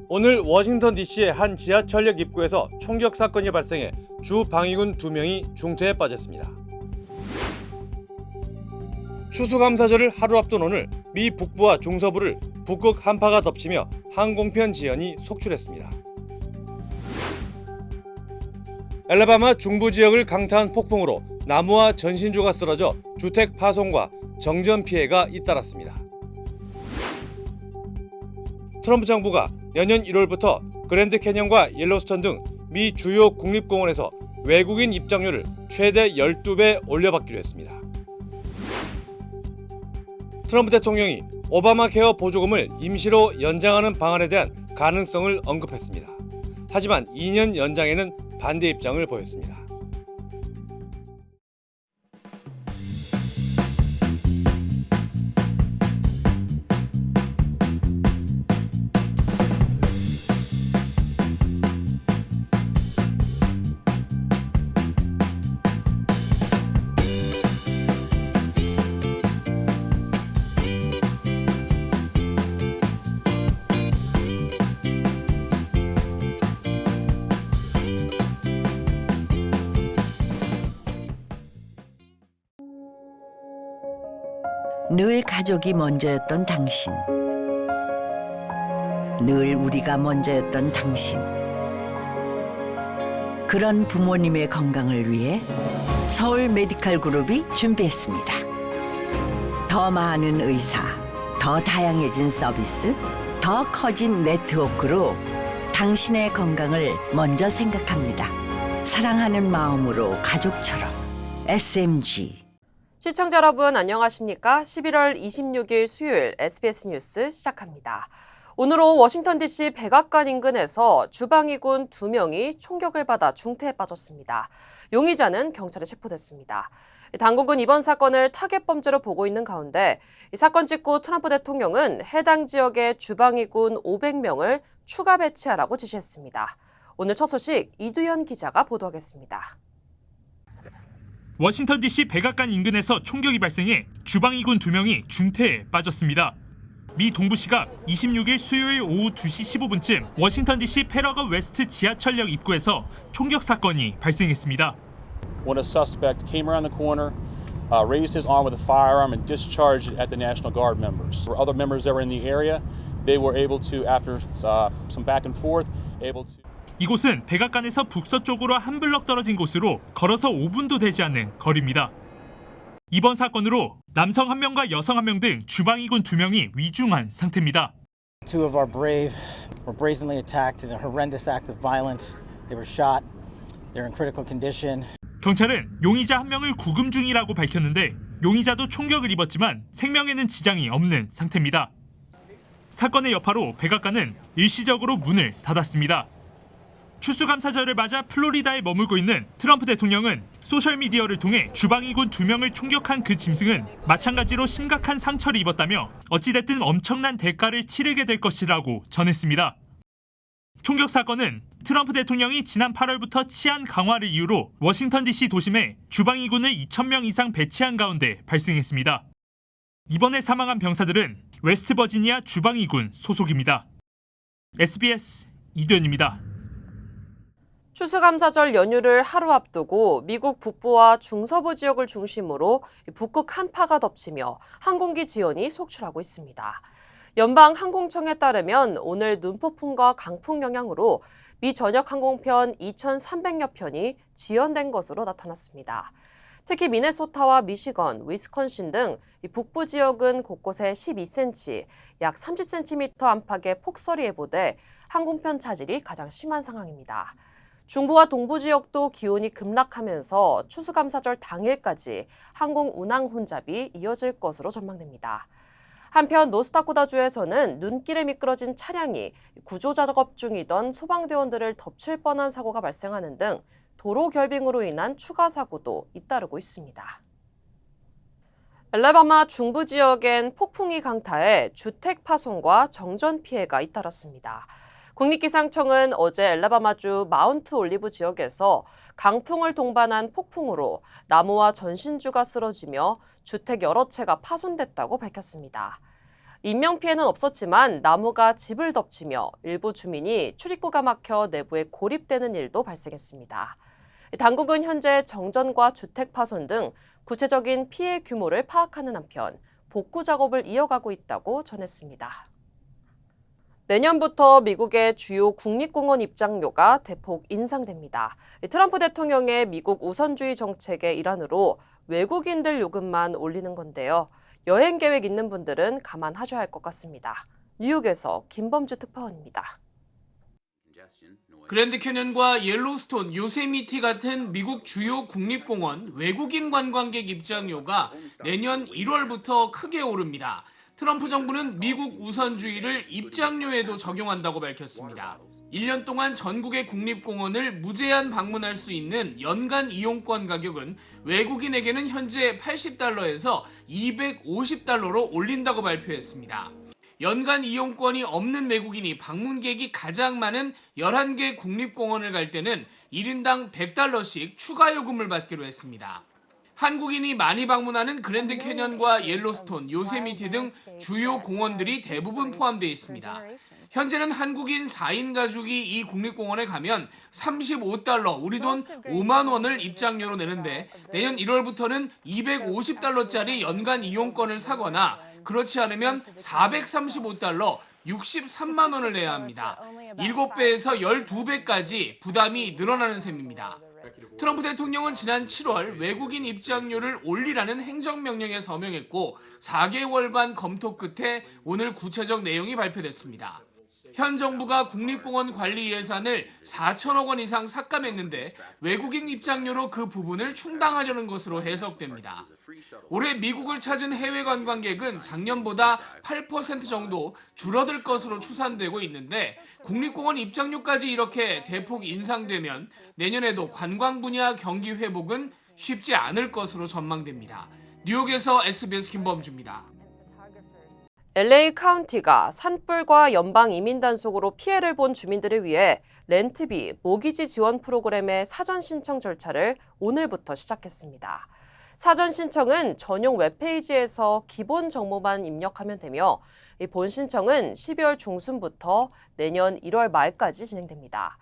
오늘 워싱턴 DC의 한 지하철역 입구에서 총격 사건이 발생해 주 방위군 2명이 중태에 빠졌습니다. 추수감사절을 하루 앞둔 오늘 미 북부와 중서부를 북극 한파가 덮치며 항공편 지연이 속출했습니다. 엘라바마 중부 지역을 강타한 폭풍으로 나무와 전신주가 쓰러져 주택 파손과 정전 피해가 잇따랐습니다. 트럼프 정부가 내년 1월부터 그랜드 캐년과 옐로스톤 등 미 주요 국립공원에서 외국인 입장료를 최대 12배 올려받기로 했습니다. 트럼프 대통령이 오바마 케어 보조금을 임시로 연장하는 방안에 대한 가능성을 언급했습니다. 하지만 2년 연장에는 반대 입장을 보였습니다. 늘 가족이 먼저였던 당신, 늘 우리가 먼저였던 당신. 그런 부모님의 건강을 위해 서울 메디칼 그룹이 준비했습니다. 더 많은 의사, 더 다양해진 서비스, 더 커진 네트워크로 당신의 건강을 먼저 생각합니다. 사랑하는 마음으로 가족처럼 SMG. 시청자 여러분 안녕하십니까? 11월 26일 수요일 SBS 뉴스 시작합니다. 오늘 오후 워싱턴 DC 백악관 인근에서 주방위군 2명이 총격을 받아 중태에 빠졌습니다. 용의자는 경찰에 체포됐습니다. 당국은 이번 사건을 타겟 범죄로 보고 있는 가운데 이 사건 직후 트럼프 대통령은 해당 지역의 주방위군 500명을 추가 배치하라고 지시했습니다. 오늘 첫 소식 이두현 기자가 보도하겠습니다. 워싱턴 DC 백악관 인근에서 총격이 발생해 주방위군 2명이 중태에 빠졌습니다. 미 동부 시각 26일 수요일 오후 2시 15분쯤 워싱턴 DC 패러거 웨스트 지하철역 입구에서 총격 사건이 발생했습니다. When a suspect came around the corner, raised his arm with a firearm and discharged it at the National Guard members. For other members that were in the area, they were able to, after some back and forth, able to. 이곳은 백악관에서 북서쪽으로 한 블럭 떨어진 곳으로 걸어서 5분도 되지 않는 거리입니다. 이번 사건으로 남성 1명과 여성 1명 등 주방위군 2명이 위중한 상태입니다. Two of our brave were brazenly attacked in a horrendous act of violence. They were shot. They're in critical condition. 경찰은 용의자 1명을 구금 중이라고 밝혔는데 용의자도 총격을 입었지만 생명에는 지장이 없는 상태입니다. 사건의 여파로 백악관은 일시적으로 문을 닫았습니다. 추수감사절을 맞아 플로리다에 머물고 있는 트럼프 대통령은 소셜미디어를 통해 주방위군 2명을 총격한 그 짐승은 마찬가지로 심각한 상처를 입었다며 어찌됐든 엄청난 대가를 치르게 될 것이라고 전했습니다. 총격 사건은 트럼프 대통령이 지난 8월부터 치안 강화를 이유로 워싱턴 DC 도심에 주방위군을 2,000명 이상 배치한 가운데 발생했습니다. 이번에 사망한 병사들은 웨스트버지니아 주방위군 소속입니다. SBS 이두현입니다. 추수감사절 연휴를 하루 앞두고 미국 북부와 중서부 지역을 중심으로 북극 한파가 덮치며 항공기 지연이 속출하고 있습니다. 연방항공청에 따르면 오늘 눈폭풍과 강풍 영향으로 미 전역 항공편 2,300여 편이 지연된 것으로 나타났습니다. 특히 미네소타와 미시건, 위스콘신 등 북부 지역은 곳곳에 12cm, 약 30cm 안팎의 폭설이 예보돼 항공편 차질이 가장 심한 상황입니다. 중부와 동부 지역도 기온이 급락하면서 추수감사절 당일까지 항공 운항 혼잡이 이어질 것으로 전망됩니다. 한편 노스다코타주에서는 눈길에 미끄러진 차량이 구조 작업 중이던 소방대원들을 덮칠 뻔한 사고가 발생하는 등 도로 결빙으로 인한 추가 사고도 잇따르고 있습니다. 엘라바마 중부 지역엔 폭풍이 강타해 주택 파손과 정전 피해가 잇따랐습니다. 국립기상청은 어제 엘라바마주 마운트 올리브 지역에서 강풍을 동반한 폭풍으로 나무와 전신주가 쓰러지며 주택 여러 채가 파손됐다고 밝혔습니다. 인명피해는 없었지만 나무가 집을 덮치며 일부 주민이 출입구가 막혀 내부에 고립되는 일도 발생했습니다. 당국은 현재 정전과 주택 파손 등 구체적인 피해 규모를 파악하는 한편 복구 작업을 이어가고 있다고 전했습니다. 내년부터 미국의 주요 국립공원 입장료가 대폭 인상됩니다. 트럼프 대통령의 미국 우선주의 정책의 일환으로 외국인들 요금만 올리는 건데요. 여행 계획 있는 분들은 감안하셔야 할 것 같습니다. 뉴욕에서 김범주 특파원입니다. 그랜드 캐년과 옐로우스톤, 요세미티 같은 미국 주요 국립공원 외국인 관광객 입장료가 내년 1월부터 크게 오릅니다. 트럼프 정부는 미국 우선주의를 입장료에도 적용한다고 밝혔습니다. 1년 동안 전국의 국립공원을 무제한 방문할 수 있는 연간 이용권 가격은 외국인에게는 현재 $80에서 $250로 올린다고 발표했습니다. 연간 이용권이 없는 외국인이 방문객이 가장 많은 11개 국립공원을 갈 때는 1인당 $100씩 추가 요금을 받기로 했습니다. 한국인이 많이 방문하는 그랜드 캐년과 옐로스톤, 요세미티 등 주요 공원들이 대부분 포함되어 있습니다. 현재는 한국인 4인 가족이 이 국립공원에 가면 $35, 우리 돈 5만 원을 입장료로 내는데 내년 1월부터는 $250짜리 연간 이용권을 사거나 그렇지 않으면 $435, 63만 원을 내야 합니다. 7배에서 12배까지 부담이 늘어나는 셈입니다. 트럼프 대통령은 지난 7월 외국인 입장료를 올리라는 행정명령에 서명했고 4개월간 검토 끝에 오늘 구체적 내용이 발표됐습니다. 현 정부가 국립공원 관리 예산을 4천억 원 이상 삭감했는데 외국인 입장료로 그 부분을 충당하려는 것으로 해석됩니다. 올해 미국을 찾은 해외 관광객은 작년보다 8% 정도 줄어들 것으로 추산되고 있는데 국립공원 입장료까지 이렇게 대폭 인상되면 내년에도 관광 분야 경기 회복은 쉽지 않을 것으로 전망됩니다. 뉴욕에서 SBS 김범주입니다. LA 카운티가 산불과 연방 이민 단속으로 피해를 본 주민들을 위해 렌트비, 모기지 지원 프로그램의 사전 신청 절차를 오늘부터 시작했습니다. 사전 신청은 전용 웹페이지에서 기본 정보만 입력하면 되며 본 신청은 12월 중순부터 내년 1월 말까지 진행됩니다.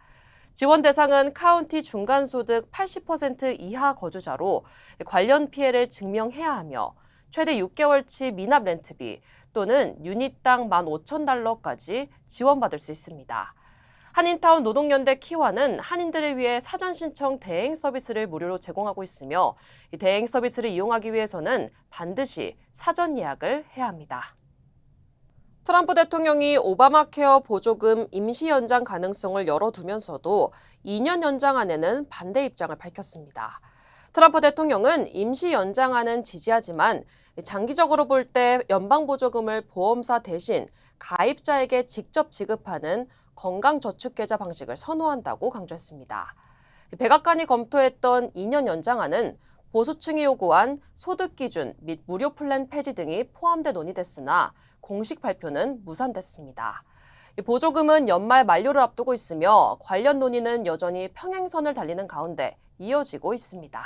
지원 대상은 카운티 중간소득 80% 이하 거주자로 관련 피해를 증명해야 하며 최대 6개월치 미납 렌트비 또는 유닛당 $15,000까지 지원받을 수 있습니다. 한인타운 노동연대 키와는 한인들을 위해 사전 신청 대행 서비스를 무료로 제공하고 있으며 이 대행 서비스를 이용하기 위해서는 반드시 사전 예약을 해야 합니다. 트럼프 대통령이 오바마 케어 보조금 임시 연장 가능성을 열어두면서도 2년 연장안에는 반대 입장을 밝혔습니다. 트럼프 대통령은 임시 연장안은 지지하지만 장기적으로 볼 때 연방보조금을 보험사 대신 가입자에게 직접 지급하는 건강저축계좌 방식을 선호한다고 강조했습니다. 백악관이 검토했던 2년 연장안은 보수층이 요구한 소득기준 및 무료 플랜 폐지 등이 포함돼 논의됐으나 공식 발표는 무산됐습니다. 보조금은 연말 만료를 앞두고 있으며 관련 논의는 여전히 평행선을 달리는 가운데 이어지고 있습니다.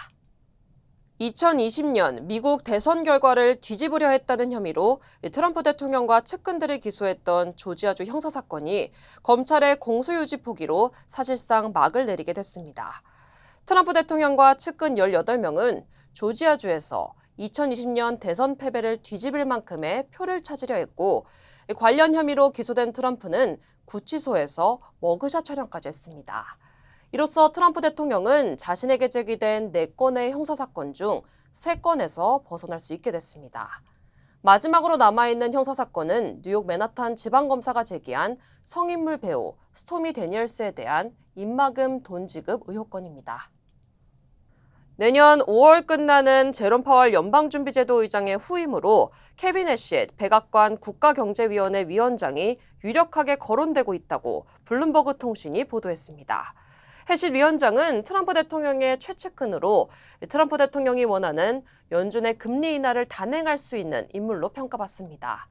2020년 미국 대선 결과를 뒤집으려 했다는 혐의로 트럼프 대통령과 측근들을 기소했던 조지아주 형사사건이 검찰의 공소유지 포기로 사실상 막을 내리게 됐습니다. 트럼프 대통령과 측근 18명은 조지아주에서 2020년 대선 패배를 뒤집을 만큼의 표를 찾으려 했고 관련 혐의로 기소된 트럼프는 구치소에서 머그샷 촬영까지 했습니다. 이로써 트럼프 대통령은 자신에게 제기된 4건의 형사사건 중 3건에서 벗어날 수 있게 됐습니다. 마지막으로 남아있는 형사사건은 뉴욕 맨하탄 지방검사가 제기한 성인물 배우 스토미 데니얼스에 대한 입막음 돈 지급 의혹건입니다. 내년 5월 끝나는 제롬 파월 연방준비제도 의장의 후임으로 케빈 애씑 백악관 국가경제위원회 위원장이 유력하게 거론되고 있다고 블룸버그 통신이 보도했습니다. 애씑 위원장은 트럼프 대통령의 최측근으로 트럼프 대통령이 원하는 연준의 금리 인하를 단행할 수 있는 인물로 평가받습니다.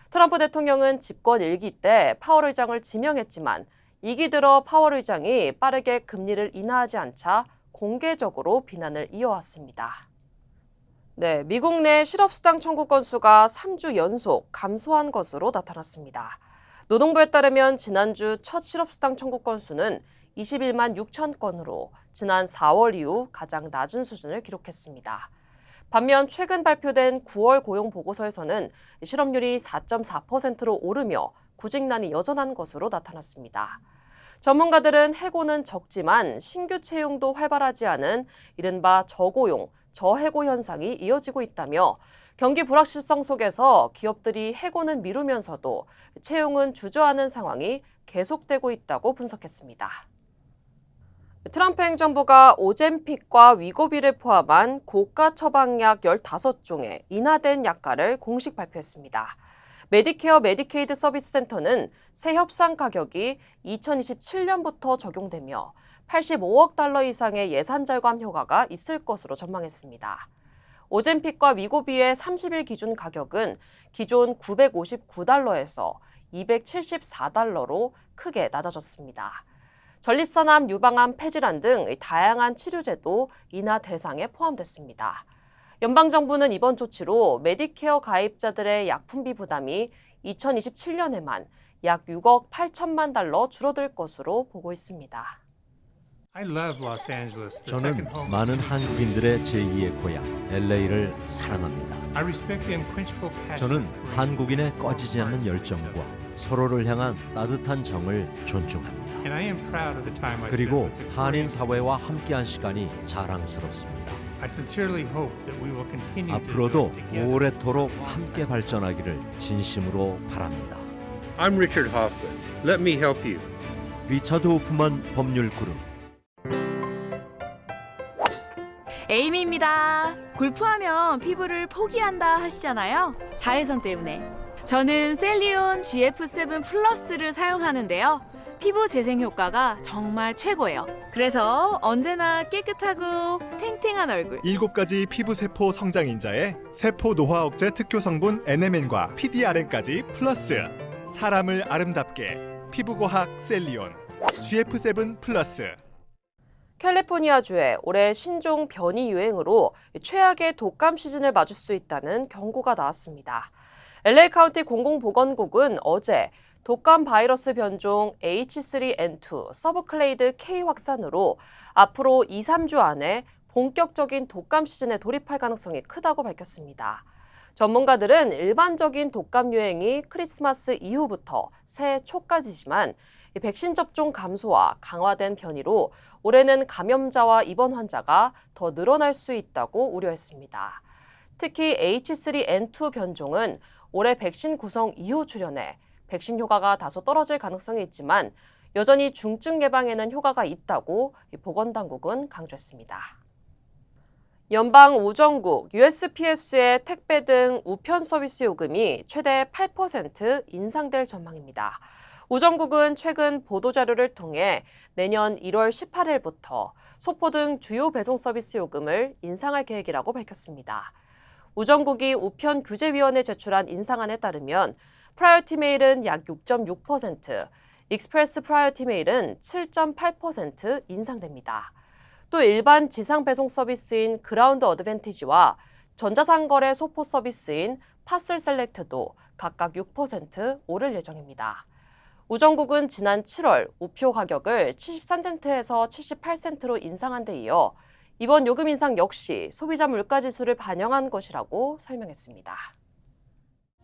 트럼프 대통령은 집권 1기 때 파월 의장을 지명했지만 2기 들어 파월 의장이 빠르게 금리를 인하하지 않자 공개적으로 비난을 이어왔습니다. 네, 미국 내 실업수당 청구 건수가 3주 연속 감소한 것으로 나타났습니다. 노동부에 따르면 지난주 첫 실업수당 청구 건수는 21만 6천 건으로 지난 4월 이후 가장 낮은 수준을 기록했습니다. 반면 최근 발표된 9월 고용 보고서에서는 실업률이 4.4%로 오르며 구직난이 여전한 것으로 나타났습니다. 전문가들은 해고는 적지만 신규 채용도 활발하지 않은 이른바 저고용, 저해고 현상이 이어지고 있다며 경기 불확실성 속에서 기업들이 해고는 미루면서도 채용은 주저하는 상황이 계속되고 있다고 분석했습니다. 트럼프 행정부가 오젬픽과 위고비를 포함한 고가 처방약 15종의 인하된 약가를 공식 발표했습니다. 메디케어 메디케이드 서비스 센터는 새 협상 가격이 2027년부터 적용되며 85억 달러 이상의 예산 절감 효과가 있을 것으로 전망했습니다. 오젬픽과 위고비의 30일 기준 가격은 기존 959달러에서 274달러로 크게 낮아졌습니다. 전립선암, 유방암, 폐질환 등 다양한 치료제도 인하 대상에 포함됐습니다. 연방정부는 이번 조치로 메디케어 가입자들의 약품비 부담이 2027년에만 약 6억 8천만 달러 줄어들 것으로 보고 있습니다. 저는 많은 한국인들의 제2의 고향 LA를 사랑합니다. 저는 한국인의 꺼지지 않는 열정과 서로를 향한 따뜻한 정을 존중합니다. 그리고 한인 사회와 함께한 시간이 자랑스럽습니다. 앞으로도 오래도록 함께 발전하기를 진심으로 바랍니다. I'm Richard Hoffman. Let me help you. 리처드 호프만 법률 그룹. 에이미입니다. 골프하면 피부를 포기한다 하시잖아요. 자외선 때문에. 저는 셀리온 GF7 플러스를 사용하는데요. 피부 재생 효과가 정말 최고예요. 그래서 언제나 깨끗하고 탱탱한 얼굴. 7가지 피부 세포 성장 인자에 세포 노화 억제 특효 성분 NMN과 PDRN까지 플러스. 사람을 아름답게 피부과학 셀리온 GF7 플러스. 캘리포니아주에 올해 신종 변이 유행으로 최악의 독감 시즌을 맞을 수 있다는 경고가 나왔습니다. LA 카운티 공공보건국은 어제 독감 바이러스 변종 H3N2 서브클레이드 K 확산으로 앞으로 2-3주 안에 본격적인 독감 시즌에 돌입할 가능성이 크다고 밝혔습니다. 전문가들은 일반적인 독감 유행이 크리스마스 이후부터 새해 초까지지만 백신 접종 감소와 강화된 변이로 올해는 감염자와 입원 환자가 더 늘어날 수 있다고 우려했습니다. 특히 H3N2 변종은 올해 백신 구성 이후 출현해 백신 효과가 다소 떨어질 가능성이 있지만 여전히 중증 예방에는 효과가 있다고 보건당국은 강조했습니다. 연방우정국 USPS의 택배 등 우편 서비스 요금이 최대 8% 인상될 전망입니다. 우정국은 최근 보도자료를 통해 내년 1월 18일부터 소포 등 주요 배송 서비스 요금을 인상할 계획이라고 밝혔습니다. 우정국이 우편규제위원회에 제출한 인상안에 따르면 프라이어티 메일은 약 6.6%, 익스프레스 프라이어티 메일은 7.8% 인상됩니다. 또 일반 지상 배송 서비스인 그라운드 어드밴티지와 전자상거래 소포 서비스인 파슬 셀렉트도 각각 6% 오를 예정입니다. 우정국은 지난 7월 우표 가격을 73센트에서 78센트로 인상한 데 이어 이번 요금 인상 역시 소비자 물가지수를 반영한 것이라고 설명했습니다.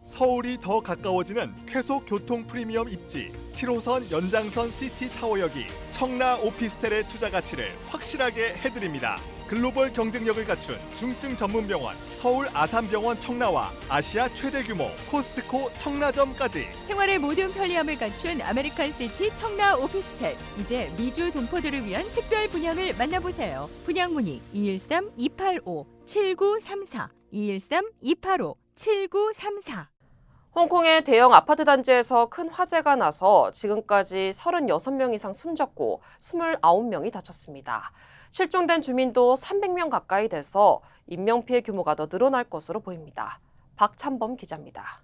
서울이 더 가까워지는 쾌속 교통 프리미엄 입지 7호선 연장선 시티타워역이 청라 오피스텔의 투자 가치를 확실하게 해드립니다. 글로벌 경쟁력을 갖춘 중증 전문 병원 서울 아산병원 청라와 아시아 최대 규모 코스트코 청라점까지 생활의 모든 편리함을 갖춘 아메리칸 시티 청라 오피스텔. 이제 미주 동포들을 위한 특별 분양을 만나보세요. 분양 문의 213-285-7934 213-285-7934. 홍콩의 대형 아파트 단지에서 큰 화재가 나서 지금까지 36명 이상 숨졌고 29명이 다쳤습니다. 실종된 주민도 300명 가까이 돼서 인명피해 규모가 더 늘어날 것으로 보입니다. 박찬범 기자입니다.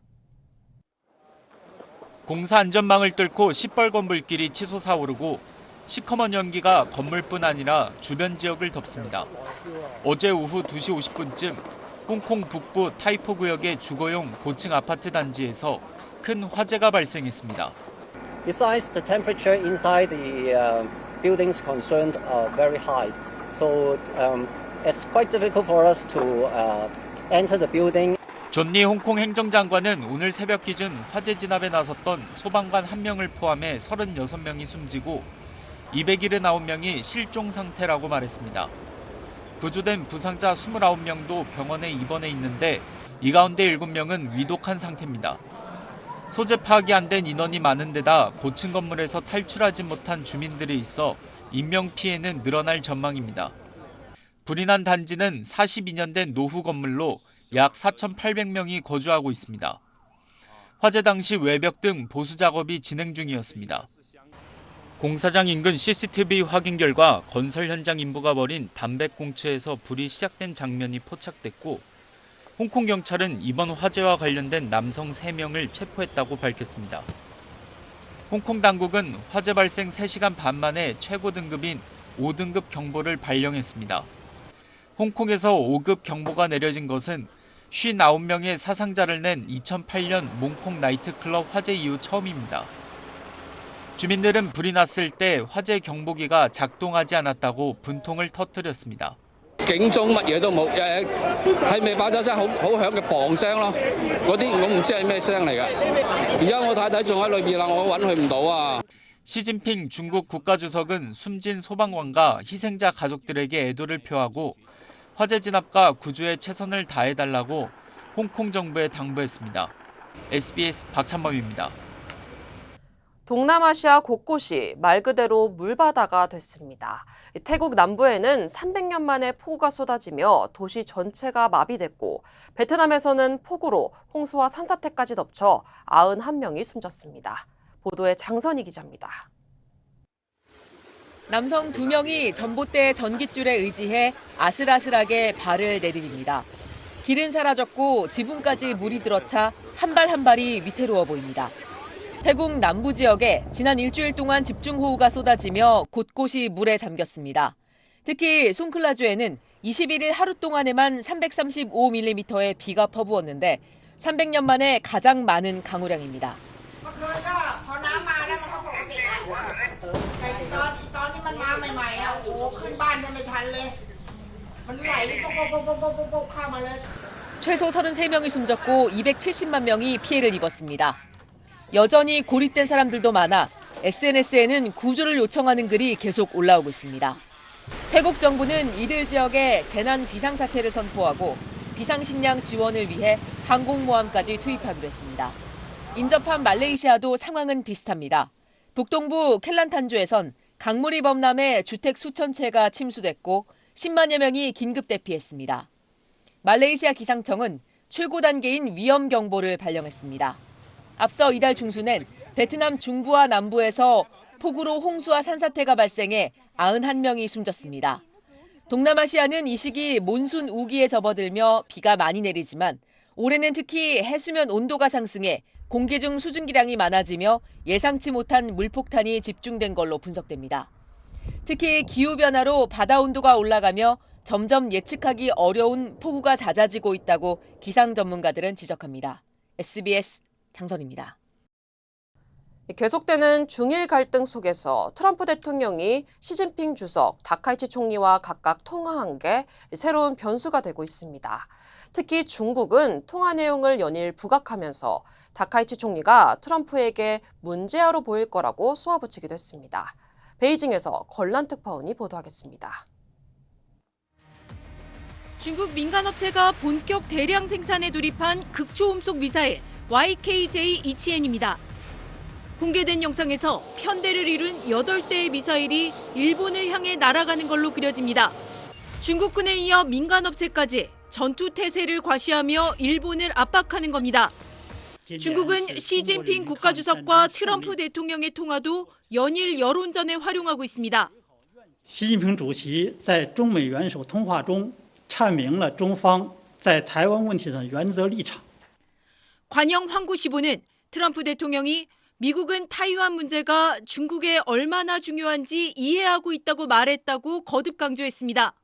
공사 안전망을 뚫고 시뻘건 불길이 치솟아 오르고 시커먼 연기가 건물뿐 아니라 주변 지역을 덮습니다. 어제 오후 2시 50분쯤 홍콩 북부 타이포 구역의 주거용 고층 아파트 단지에서 큰 화재가 발생했습니다. Besides, the temperature inside the buildings concerned are very high, so it's quite difficult for us to enter the building. 존니 홍콩 행정장관은 오늘 새벽 기준 화재 진압에 나섰던 소방관 1명을 포함해 36명이 숨지고 279명이 실종 상태라고 말했습니다. 구조된 부상자 29명도 병원에 입원해 있는데 이 가운데 7명은 위독한 상태입니다. 소재 파악이 안 된 인원이 많은 데다 고층 건물에서 탈출하지 못한 주민들이 있어 인명피해는 늘어날 전망입니다. 불이 난 단지는 42년 된 노후 건물로 약 4,800명이 거주하고 있습니다. 화재 당시 외벽 등 보수 작업이 진행 중이었습니다. 공사장 인근 CCTV 확인 결과 건설 현장 인부가 벌인 담백 공처에서 불이 시작된 장면이 포착됐고 홍콩 경찰은 이번 화재와 관련된 남성 3명을 체포했다고 밝혔습니다. 홍콩 당국은 화재 발생 3시간 반 만에 최고 등급인 5등급 경보를 발령했습니다. 홍콩에서 5급 경보가 내려진 것은 59명의 사상자를 낸 2008년 몽콩 나이트클럽 화재 이후 처음입니다. 주민들은 불이 났을 때 화재 경보기가 작동하지 않았다고 분통을 터뜨렸습니다. 警鐘乜嘢都冇，係咪爆炸聲好響嘅砰聲咯？嗰啲我唔知係咩聲嚟㗎。而家我太太仲喺裏邊啦，我揾佢唔到啊。 시진핑 중국 국가주석은 숨진 소방관과 희생자 가족들에게 애도를 표하고 화재 진압과 구조에 최선을 다해달라고 홍콩 정부에 당부했습니다. SBS 박찬범입니다. 동남아시아 곳곳이 말 그대로 물바다가 됐습니다. 태국 남부에는 300년 만에 폭우가 쏟아지며 도시 전체가 마비됐고 베트남에서는 폭우로 홍수와 산사태까지 덮쳐 91명이 숨졌습니다. 보도에 장선희 기자입니다. 남성 2명이 전봇대 전깃줄에 의지해 아슬아슬하게 발을 내디딥니다. 길은 사라졌고 지붕까지 물이 들어차 한 발 한 발이 위태로워 보입니다. 태국 남부 지역에 지난 일주일 동안 집중호우가 쏟아지며 곳곳이 물에 잠겼습니다. 특히 송클라주에는 21일 하루 동안에만 335mm의 비가 퍼부었는데 300년 만에 가장 많은 강우량입니다. 최소 33명이 숨졌고 270만 명이 피해를 입었습니다. 여전히 고립된 사람들도 많아 SNS에는 구조를 요청하는 글이 계속 올라오고 있습니다. 태국 정부는 이들 지역에 재난 비상사태를 선포하고 비상식량 지원을 위해 항공모함까지 투입하기로 했습니다. 인접한 말레이시아도 상황은 비슷합니다. 북동부 켈란탄주에선 강물이 범람해 주택 수천 채가 침수됐고 10만여 명이 긴급 대피했습니다. 말레이시아 기상청은 최고 단계인 위험경보를 발령했습니다. 앞서 이달 중순엔 베트남 중부와 남부에서 폭우로 홍수와 산사태가 발생해 91명이 숨졌습니다. 동남아시아는 이 시기 몬순 우기에 접어들며 비가 많이 내리지만 올해는 특히 해수면 온도가 상승해 공기 중 수증기량이 많아지며 예상치 못한 물폭탄이 집중된 걸로 분석됩니다. 특히 기후변화로 바다 온도가 올라가며 점점 예측하기 어려운 폭우가 잦아지고 있다고 기상 전문가들은 지적합니다. SBS 장선입니다. 계속되는 중일 갈등 속에서 트럼프 대통령이 시진핑 주석, 다카이치 총리와 각각 통화한 게 새로운 변수가 되고 있습니다. 특히 중국은 통화 내용을 연일 부각하면서 다카이치 총리가 트럼프에게 문제아로 보일 거라고 쏘아붙이기도 했습니다. 베이징에서 걸란 특파원이 보도하겠습니다. 중국 민간업체가 본격 대량 생산에 돌입한 극초음속 미사일 YKJ-2CN입니다. 공개된 영상에서 편대를 이룬 8대의 미사일이 일본을 향해 날아가는 걸로 그려집니다. 중국군에 이어 민간업체까지 전투 태세를 과시하며 일본을 압박하는 겁니다. 중국은 시진핑 국가주석과 트럼프 대통령의 통화도 연일 여론전에 활용하고 있습니다. 习近平主席在中美元首通话中阐明了中方在台湾问题的原则立场。 관영 황구시보는 트럼프 대통령이 미국은 타이완 문제가 중국에 얼마나 중요한지 이해하고 있다고 말했다고 거듭 강조했습니다.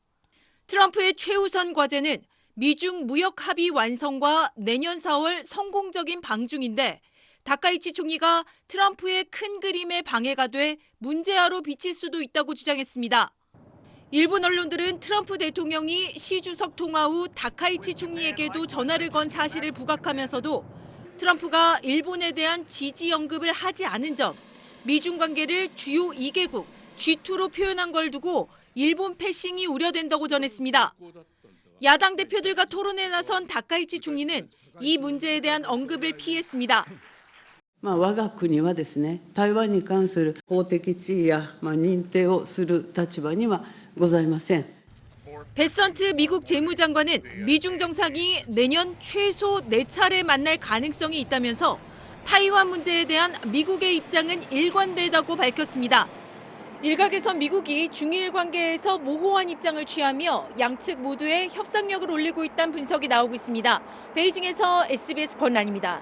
트럼프의 최우선 과제는 미중 무역 합의 완성과 내년 4월 성공적인 방중인데 다카이치 총리가 트럼프의 큰 그림에 방해가 돼 문제아로 비칠 수도 있다고 주장했습니다. 일본 언론들은 트럼프 대통령이 시 주석 통화 후 다카이치 총리에게도 전화를 건 사실을 부각하면서도 트럼프가 일본에 대한 지지 언급을 하지 않은 점, 미중 관계를 주요 2개국 G2로 표현한 걸 두고 일본 패싱이 우려된다고 전했습니다. 야당 대표들과 토론에 나선 다카이치 총리는 이 문제에 대한 언급을 피했습니다. 我が国はですね、台湾に関する法的地位や認定をする立場にはございません。 베선트 미국 재무장관은 미중 정상이 내년 최소 4차례 만날 가능성이 있다면서 타이완 문제에 대한 미국의 입장은 일관되다고 밝혔습니다. 일각에선 미국이 중일 관계에서 모호한 입장을 취하며 양측 모두의 협상력을 올리고 있다는 분석이 나오고 있습니다. 베이징에서 SBS 권란입니다.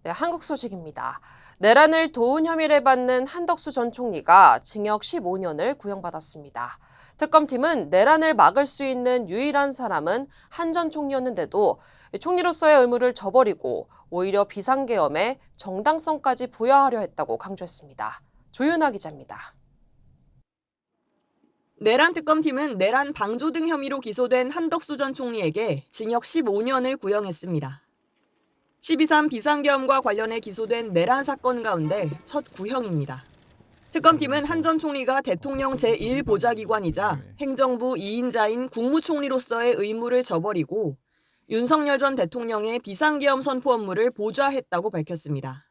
네, 한국 소식입니다. 내란을 도운 혐의를 받는 한덕수 전 총리가 징역 15년을 구형받았습니다. 특검팀은 내란을 막을 수 있는 유일한 사람은 한 전 총리였는데도 총리로서의 의무를 저버리고 오히려 비상계엄에 정당성까지 부여하려 했다고 강조했습니다. 조윤아 기자입니다. 내란 특검팀은 내란 방조 등 혐의로 기소된 한덕수 전 총리에게 징역 15년을 구형했습니다. 12.3 비상계엄과 관련해 기소된 내란 사건 가운데 첫 구형입니다. 특검팀은 한 전 총리가 대통령 제1보좌기관이자 행정부 2인자인 국무총리로서의 의무를 저버리고 윤석열 전 대통령의 비상계엄 선포 업무를 보좌했다고 밝혔습니다.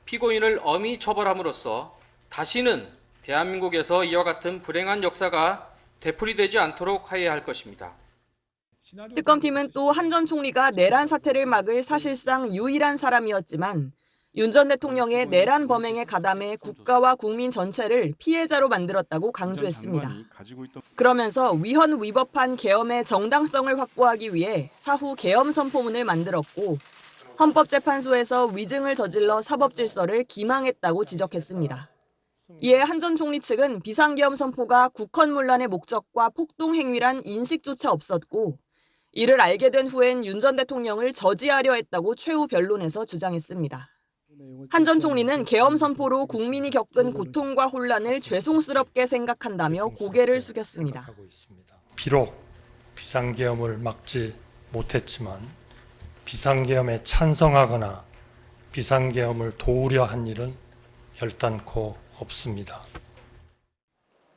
피고인을 엄히 처벌함으로써 다시는 대한민국에서 이와 같은 불행한 역사가 되풀이되지 않도록 하여야 할 것입니다. 특검팀은 또 한 전 총리가 내란 사태를 막을 사실상 유일한 사람이었지만 윤 전 대통령의 내란 범행에 가담해 국가와 국민 전체를 피해자로 만들었다고 강조했습니다. 그러면서 위헌 위법한 계엄의 정당성을 확보하기 위해 사후 계엄 선포문을 만들었고 헌법재판소에서 위증을 저질러 사법질서를 기망했다고 지적했습니다. 이에 한 전 총리 측은 비상계엄 선포가 국헌문란의 목적과 폭동행위란 인식조차 없었고 이를 알게 된 후엔 윤 전 대통령을 저지하려 했다고 최후 변론에서 주장했습니다. 한 전 총리는 계엄 선포로 국민이 겪은 고통과 혼란을 죄송스럽게 생각한다며 고개를 숙였습니다. 비록 비상계엄을 막지 못했지만 비상계엄에 찬성하거나 비상계엄을 도우려 한 일은 결단코 없습니다.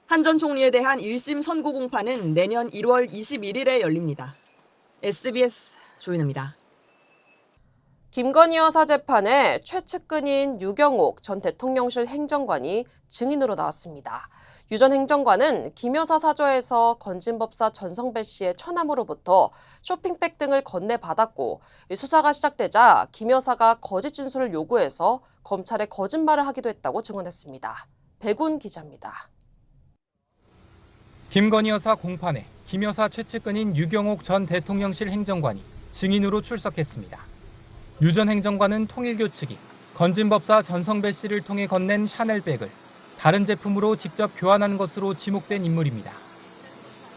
한 전 총리에 대한 1심 선고 공판은 내년 1월 21일에 열립니다. SBS 조윤아입니다. 김건희 여사 재판에 최측근인 유경옥 전 대통령실 행정관이 증인으로 나왔습니다. 유 전 행정관은 김 여사 사저에서 건진법사 전성배 씨의 처남으로부터 쇼핑백 등을 건네받았고 수사가 시작되자 김 여사가 거짓 진술을 요구해서 검찰에 거짓말을 하기도 했다고 증언했습니다. 백운 기자입니다. 김건희 여사 공판에 김 여사 최측근인 유경옥 전 대통령실 행정관이 증인으로 출석했습니다. 유 전 행정관은 통일교 측이 건진법사 전성배 씨를 통해 건넨 샤넬백을 다른 제품으로 직접 교환한 것으로 지목된 인물입니다.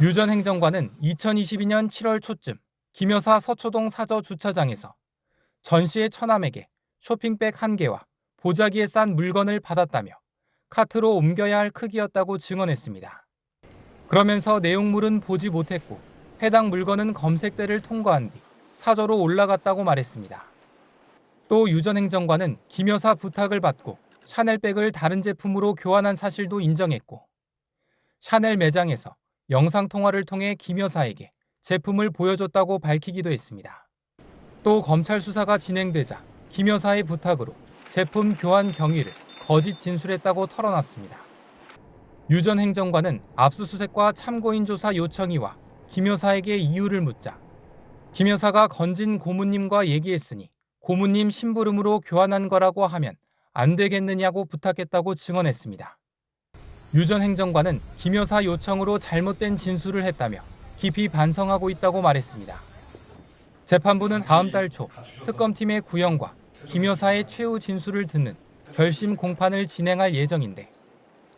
유 전 행정관은 2022년 7월 초쯤 김 여사 서초동 사저 주차장에서 전 씨의 처남에게 쇼핑백 1개와 보자기에 싼 물건을 받았다며 카트로 옮겨야 할 크기였다고 증언했습니다. 그러면서 내용물은 보지 못했고 해당 물건은 검색대를 통과한 뒤 사저로 올라갔다고 말했습니다. 또 유 전 행정관은 김 여사 부탁을 받고 샤넬백을 다른 제품으로 교환한 사실도 인정했고 샤넬 매장에서 영상통화를 통해 김 여사에게 제품을 보여줬다고 밝히기도 했습니다. 또 검찰 수사가 진행되자 김 여사의 부탁으로 제품 교환 경위를 거짓 진술했다고 털어놨습니다. 유 전 행정관은 압수수색과 참고인 조사 요청이 와 김 여사에게 이유를 묻자 김 여사가 건진 고모님과 얘기했으니 고모님 심부름으로 교환한 거라고 하면 안 되겠느냐고 부탁했다고 증언했습니다. 유 전 행정관은 김 여사 요청으로 잘못된 진술을 했다며 깊이 반성하고 있다고 말했습니다. 재판부는 다음 달 초 특검팀의 구형과 김 여사의 최후 진술을 듣는 결심 공판을 진행할 예정인데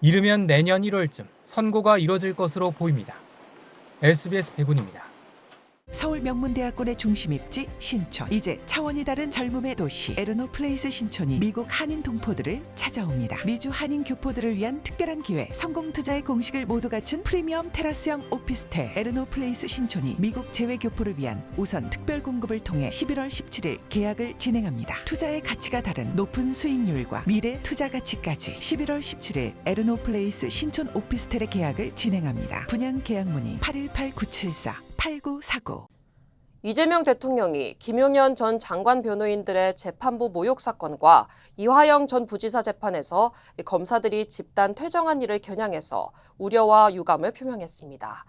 이르면 내년 1월쯤 선고가 이뤄질 것으로 보입니다. SBS 백운입니다. 서울 명문대학군의 중심입지 신촌. 이제 차원이 다른 젊음의 도시 에르노플레이스 신촌이 미국 한인 동포들을 찾아옵니다. 미주 한인 교포들을 위한 특별한 기회, 성공 투자의 공식을 모두 갖춘 프리미엄 테라스형 오피스텔 에르노플레이스 신촌이 미국 재외 교포를 위한 우선 특별 공급을 통해 11월 17일 계약을 진행합니다. 투자의 가치가 다른 높은 수익률과 미래 투자 가치까지 11월 17일 에르노플레이스 신촌 오피스텔의 계약을 진행합니다. 분양 계약 문의 818-974-8949. 이재명 대통령이 김용현 전 장관 변호인들의 재판부 모욕 사건과 이화영 전 부지사 재판에서 검사들이 집단 퇴정한 일을 겨냥해서 우려와 유감을 표명했습니다.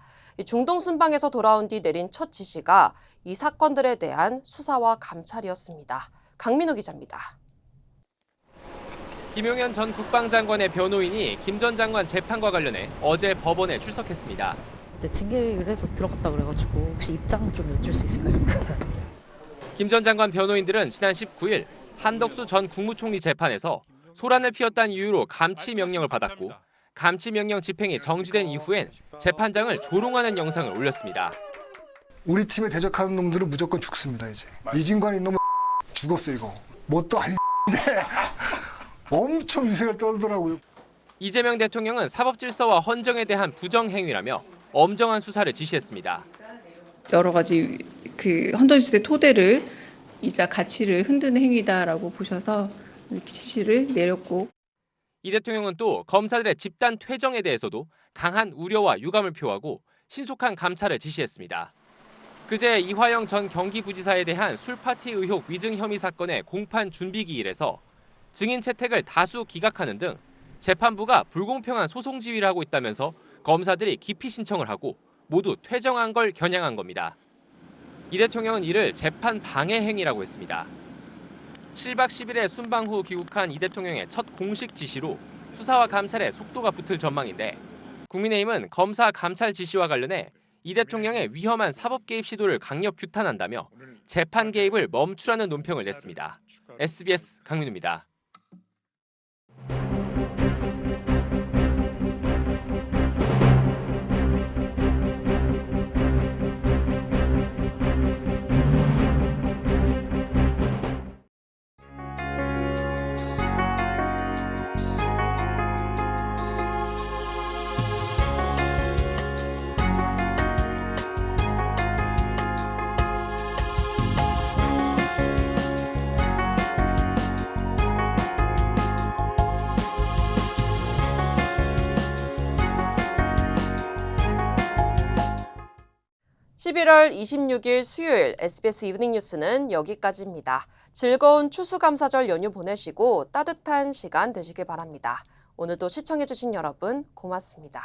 중동 순방에서 돌아온 뒤 내린 첫 지시가 이 사건들에 대한 수사와 감찰이었습니다. 강민우 기자입니다. 김용현 전 국방장관의 변호인이 김 전 장관 재판과 관련해 어제 법원에 출석했습니다. 이제 징계를 해서 들어갔다 그래가지고 혹시 입장 좀 여쭐 수 있을까요? 김 전 장관 변호인들은 지난 19일 한덕수 전 국무총리 재판에서 소란을 피웠다는 이유로 감치 명령을 받았고 감치 명령 집행이 정지된 이후엔 재판장을 조롱하는 영상을 올렸습니다. 우리 팀에 대적하는 놈들은 무조건 죽습니다. 이제 이진관 이놈은 죽었어 이거. 뭣도 아닌데 엄청 위세를 떨더라고요. 이재명 대통령은 사법질서와 헌정에 대한 부정행위라며 엄정한 수사를 지시했습니다. 여러 가지 헌정질서의 토대를 이자 가치를 흔드는 행위다라고 보셔서 지시를 내렸고. 이 대통령은 또 검사들의 집단 퇴정에 대해서도 강한 우려와 유감을 표하고 신속한 감찰을 지시했습니다. 그제 이화영 전 경기부지사에 대한 술파티 의혹 위증 혐의 사건의 공판 준비기일에서 증인 채택을 다수 기각하는 등 재판부가 불공평한 소송 지휘를 하고 있다면서 검사들이 기피 신청을 하고 모두 퇴정한 걸 겨냥한 겁니다. 이 대통령은 이를 재판 방해 행위라고 했습니다. 7박 10일의 순방 후 귀국한 이 대통령의 첫 공식 지시로 수사와 감찰에 속도가 붙을 전망인데 국민의힘은 검사 감찰 지시와 관련해 이 대통령의 위험한 사법 개입 시도를 강력 규탄한다며 재판 개입을 멈추라는 논평을 냈습니다. SBS 강민우입니다. (11월 26일) 수요일 SBS 이브닝 뉴스는 여기까지입니다. 즐거운 추수감사절 연휴 보내시고 따뜻한 시간 되시길 바랍니다. 오늘도 시청해주신 여러분 고맙습니다.